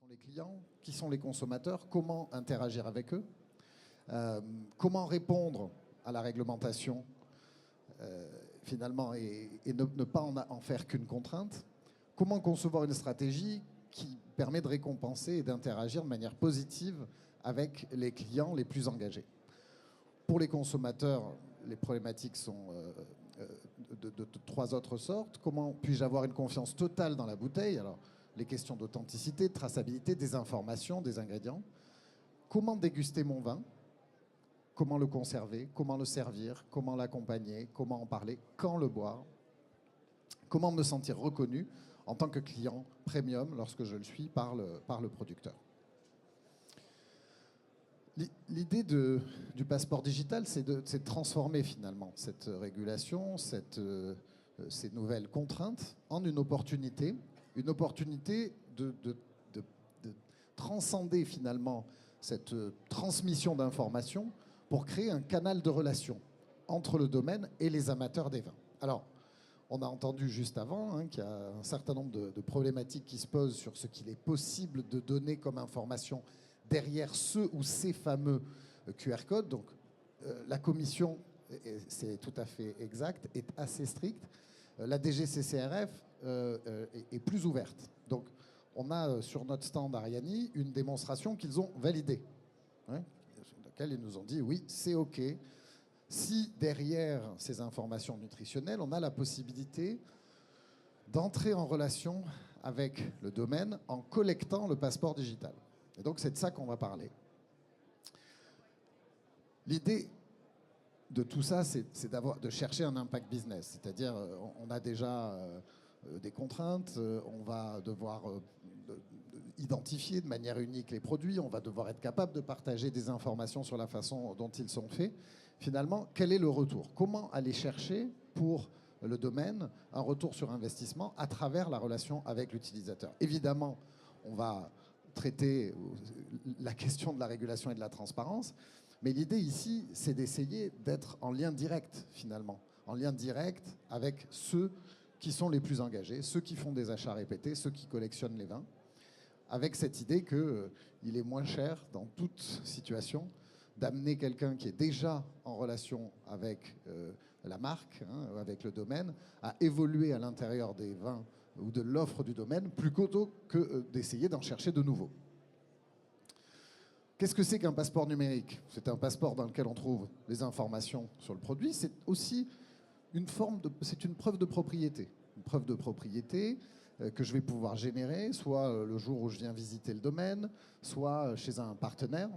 les clients, qui sont les consommateurs, comment interagir avec eux, comment répondre à la réglementation finalement et ne pas en faire qu'une contrainte, comment concevoir une stratégie qui permet de récompenser et d'interagir de manière positive avec les clients les plus engagés. Pour les consommateurs, les problématiques sont de trois autres sortes. Comment puis-je avoir une confiance totale dans la bouteille? Alors, les questions d'authenticité, de traçabilité, des informations, des ingrédients. Comment déguster mon vin? Comment le conserver? Comment le servir? Comment l'accompagner? Comment en parler? Quand le boire? Comment me sentir reconnu en tant que client premium lorsque je le suis par le producteur? L'idée du passeport digital, c'est de transformer finalement cette régulation, ces nouvelles contraintes en une opportunité de transcender finalement cette transmission d'informations pour créer un canal de relation entre le domaine et les amateurs des vins. Alors, on a entendu juste avant qu'il y a un certain nombre de problématiques qui se posent sur ce qu'il est possible de donner comme information derrière ce ou ces fameux QR codes. Donc, la commission, c'est tout à fait exact, est assez stricte. La DGCCRF est plus ouverte. Donc, on a sur notre stand Ariani une démonstration qu'ils ont validée, sur laquelle ils nous ont dit oui, c'est OK. Si derrière ces informations nutritionnelles, on a la possibilité d'entrer en relation avec le domaine en collectant le passeport digital. Et donc, c'est de ça qu'on va parler. L'idée de tout ça, c'est de chercher un impact business. C'est-à-dire, on a déjà des contraintes, on va devoir identifier de manière unique les produits, on va devoir être capable de partager des informations sur la façon dont ils sont faits. Finalement, quel est le retour? Comment aller chercher pour le domaine un retour sur investissement à travers la relation avec l'utilisateur? Évidemment, on va traiter la question de la régulation et de la transparence, mais l'idée ici, c'est d'essayer d'être en lien direct, finalement, en lien direct avec ceux qui sont les plus engagés, ceux qui font des achats répétés, ceux qui collectionnent les vins, avec cette idée qu'il est moins cher, dans toute situation, d'amener quelqu'un qui est déjà en relation avec la marque, avec le domaine, à évoluer à l'intérieur des vins ou de l'offre du domaine, plutôt que d'essayer d'en chercher de nouveaux. Qu'est-ce que c'est qu'un passeport numérique? C'est un passeport dans lequel on trouve les informations sur le produit. C'est aussi c'est une preuve de propriété. Une preuve de propriété que je vais pouvoir générer, soit le jour où je viens visiter le domaine, soit chez un partenaire.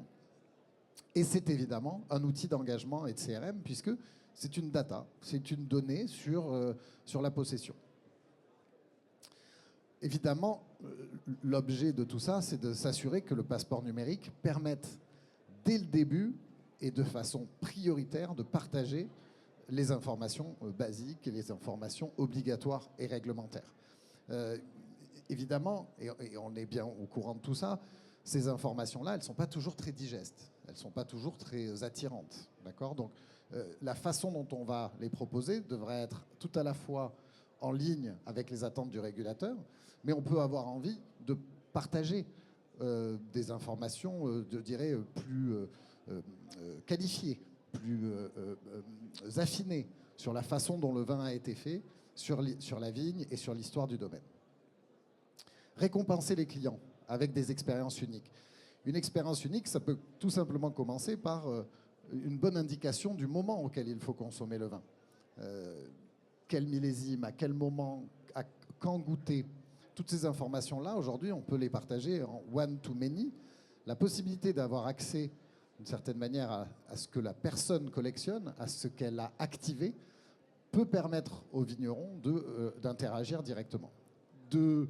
Et c'est évidemment un outil d'engagement et de CRM, puisque c'est une data, c'est une donnée sur la possession. Évidemment, l'objet de tout ça, c'est de s'assurer que le passeport numérique permette, dès le début et de façon prioritaire, de partager les informations basiques et les informations obligatoires et réglementaires. Évidemment, et on est bien au courant de tout ça, ces informations-là, elles ne sont pas toujours très digestes, elles ne sont pas toujours très attirantes. D'accord ? Donc, la façon dont on va les proposer devrait être tout à la fois en ligne avec les attentes du régulateur, mais on peut avoir envie de partager des informations, je dirais, plus qualifiées, plus affinées sur la façon dont le vin a été fait, sur la vigne et sur l'histoire du domaine. Récompenser les clients avec des expériences uniques. Une expérience unique, ça peut tout simplement commencer par une bonne indication du moment auquel il faut consommer le vin. Quel millésime, à quel moment, quand goûter. Toutes ces informations-là, aujourd'hui, on peut les partager en one-to-many. La possibilité d'avoir accès, d'une certaine manière, à ce que la personne collectionne, à ce qu'elle a activé, peut permettre aux vignerons d'interagir directement. De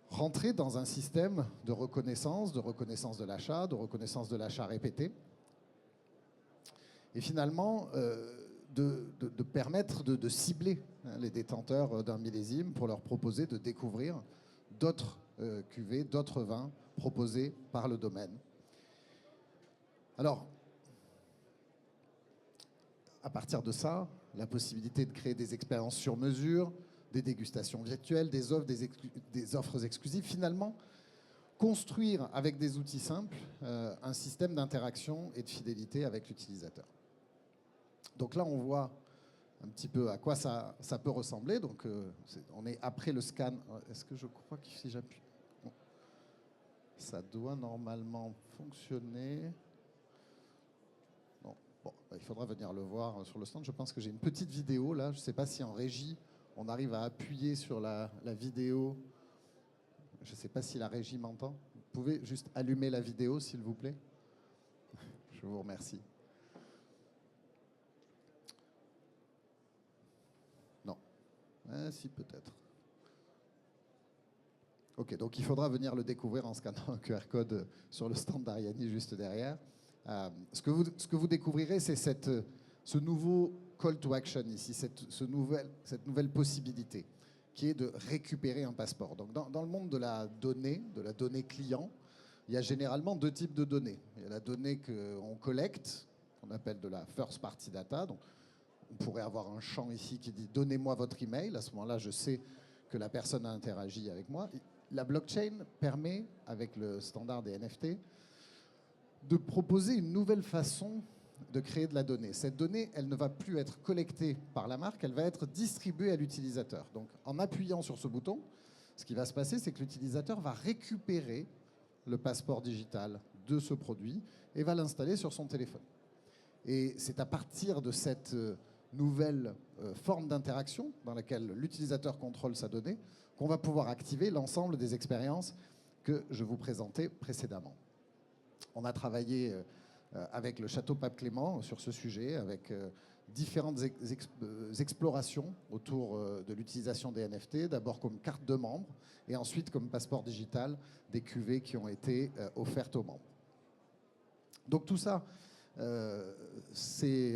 rentrer dans un système de reconnaissance de l'achat, de reconnaissance de l'achat répété. Et finalement, de permettre de cibler les détenteurs d'un millésime pour leur proposer de découvrir d'autres cuvées, d'autres vins proposés par le domaine. Alors, à partir de ça, la possibilité de créer des expériences sur mesure, des dégustations virtuelles, des offres exclusives, finalement, construire avec des outils simples un système d'interaction et de fidélité avec l'utilisateur. Donc là, on voit un petit peu à quoi ça peut ressembler. Donc, on est après le scan. Est-ce que je crois que si j'appuie, bon, ça doit normalement fonctionner. Non. Bon, il faudra venir le voir sur le stand. Je pense que j'ai une petite vidéo là. Je ne sais pas si en régie, on arrive à appuyer sur la vidéo. Je ne sais pas si la régie m'entend. Vous pouvez juste allumer la vidéo, s'il vous plaît. Je vous remercie. Non. Si, peut-être. Ok, donc il faudra venir le découvrir en scannant un QR code sur le stand d'Ariani juste derrière. Ce que vous découvrirez, c'est ce nouveau call to action ici, cette nouvelle possibilité qui est de récupérer un passeport. Donc dans le monde de la donnée client, il y a généralement deux types de données. Il y a la donnée qu'on collecte, qu'on appelle de la first party data. Donc on pourrait avoir un champ ici qui dit « donnez-moi votre email ». À ce moment-là, je sais que la personne a interagi avec moi. La blockchain permet, avec le standard des NFT, de proposer une nouvelle façon de créer de la donnée. Cette donnée, elle ne va plus être collectée par la marque, elle va être distribuée à l'utilisateur. Donc, en appuyant sur ce bouton, ce qui va se passer, c'est que l'utilisateur va récupérer le passeport digital de ce produit et va l'installer sur son téléphone. Et c'est à partir de cette nouvelle forme d'interaction dans laquelle l'utilisateur contrôle sa donnée qu'on va pouvoir activer l'ensemble des expériences que je vous présentais précédemment. On a travaillé avec le Château Pape Clément sur ce sujet, avec différentes explorations autour de l'utilisation des NFT, d'abord comme carte de membre et ensuite comme passeport digital, des cuvées qui ont été offertes aux membres. Donc tout ça, c'est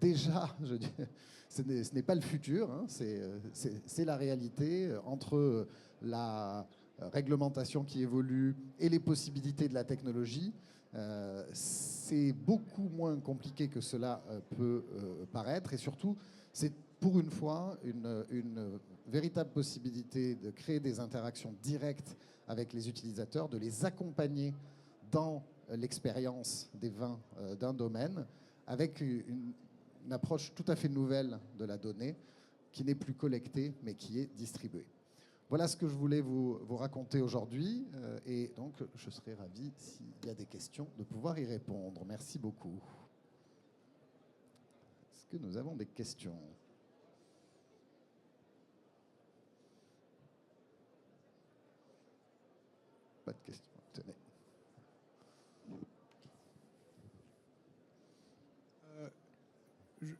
déjà, je dis, ce n'est pas le futur, hein, c'est la réalité entre la réglementation qui évolue et les possibilités de la technologie. C'est beaucoup moins compliqué que cela peut paraître et surtout, c'est pour une fois une véritable possibilité de créer des interactions directes avec les utilisateurs, de les accompagner dans l'expérience des vins d'un domaine avec une approche tout à fait nouvelle de la donnée qui n'est plus collectée mais qui est distribuée. Voilà ce que je voulais vous raconter aujourd'hui et donc je serai ravi, s'il y a des questions, de pouvoir y répondre. Merci beaucoup. Est-ce que nous avons des questions ? Pas de questions. Tenez.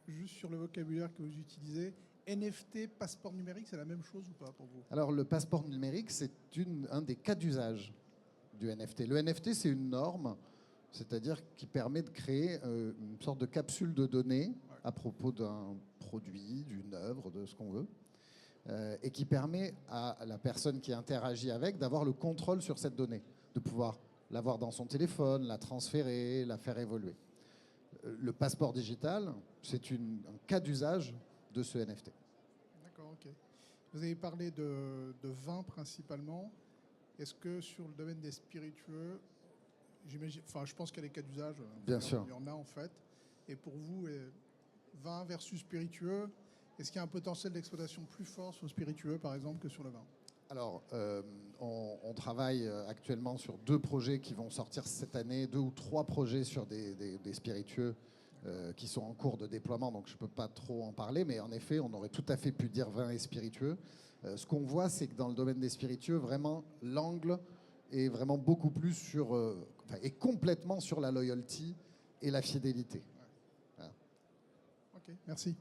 Juste sur le vocabulaire que vous utilisez, NFT, passeport numérique, c'est la même chose ou pas pour vous? Alors, le passeport numérique, c'est un des cas d'usage du NFT. Le NFT, c'est une norme, c'est-à-dire qui permet de créer une sorte de capsule de données à propos d'un produit, d'une œuvre, de ce qu'on veut, et qui permet à la personne qui interagit avec d'avoir le contrôle sur cette donnée, de pouvoir l'avoir dans son téléphone, la transférer, la faire évoluer. Le passeport digital, c'est un cas d'usage de ce NFT. D'accord, ok. Vous avez parlé de vin principalement. Est-ce que sur le domaine des spiritueux, je pense qu'il y a des cas d'usage. Bien sûr. Il y en a en fait. Et pour vous, vin versus spiritueux, est-ce qu'il y a un potentiel d'exploitation plus fort sur le spiritueux, par exemple, que sur le vin? Alors, on travaille actuellement sur 2 projets qui vont sortir cette année, 2 ou 3 projets sur des spiritueux qui sont en cours de déploiement, donc je ne peux pas trop en parler, mais en effet, on aurait tout à fait pu dire vin et spiritueux. Ce qu'on voit, c'est que dans le domaine des spiritueux, vraiment, l'angle est vraiment beaucoup plus est complètement sur la loyalty et la fidélité. Ouais. Voilà. Ok, merci.